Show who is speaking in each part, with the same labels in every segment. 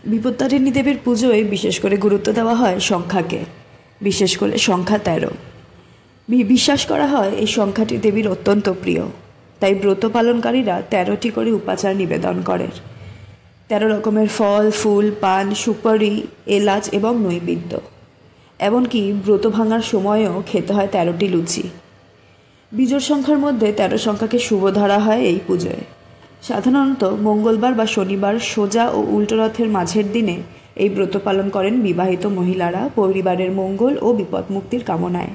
Speaker 1: বিপত্তারিণী দেবীর পুজোয় বিশেষ করে গুরুত্ব দেওয়া হয় সংখ্যাকে, বিশেষ করে সংখ্যা 13। বিশ্বাস করা হয় এই সংখ্যাটি দেবীর অত্যন্ত প্রিয়, তাই ব্রত পালনকারীরা 13টি করে উপাচার নিবেদন করেন। 13 রকমের ফল, ফুল, পান, সুপারি, এলাচ এবং নৈবেদ্য। এমনকি ব্রত ভাঙার সময়ও খেতে হয় 13টি লুচি। বিজোড় সংখ্যার মধ্যে 13 সংখ্যাকে শুভ ধরা হয় এই পুজোয়। সাধারণত মঙ্গলবার বা শনিবার সোজা ও উল্টো রথের মাঝের দিনে এই ব্রত পালন করেন বিবাহিত মহিলারা পরিবারের মঙ্গল ও বিপদ মুক্তির কামনায়।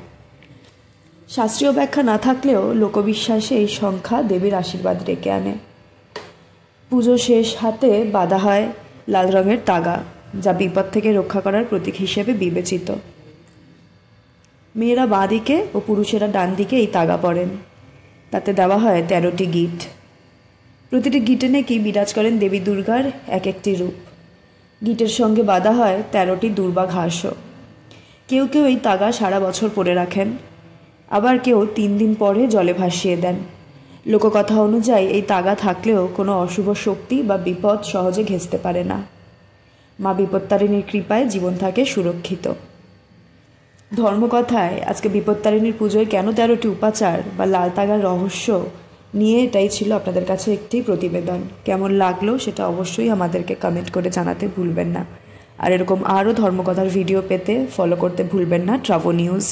Speaker 1: শাস্ত্রীয় ব্যাখ্যা না থাকলেও লোকবিশ্বাসে এই সংখ্যা দেবীর আশীর্বাদ ডেকে আনে। পুজো শেষ হাতে বাঁধা হয় লাল রঙের তাগা, যা বিপদ থেকে রক্ষা করার প্রতীক হিসেবে বিবেচিত। মেয়েরা বাঁ দিকে ও পুরুষেরা ডান দিকে এই তাগা পরেন। তাতে দেওয়া হয় 13টি গিট। প্রতিটি গিটে নাকি বিরাজ করেন দেবী দুর্গার এক একটি রূপ। গিটের সঙ্গে বাঁধা হয় 13টি দুর্বা ঘাসও। কেউ কেউ এই তাগা সারা বছর পরে রাখেন, আবার কেউ 3 দিন পরে জলে ভাসিয়ে দেন। লোককথা অনুযায়ী এই তাগা থাকলেও কোনো অশুভ শক্তি বা বিপদ সহজে ঘেঁষতে পারে না। মা বিপত্তারিণীর কৃপায় জীবন থাকে সুরক্ষিত। ধর্মকথায় আজকে বিপত্তারিণীর পুজোয় কেন 13টি উপাচার বা লাল তাগার রহস্য নিয়ে এটাই ছিল আপনাদের কাছে একটি প্রতিবেদন। কেমন লাগলো সেটা অবশ্যই আমাদেরকে কমেন্ট করে জানাতে ভুলবেন না। আর এরকম আরও ধর্মকথার ভিডিও পেতে ফলো করতে ভুলবেন না ট্রাভো নিউজ।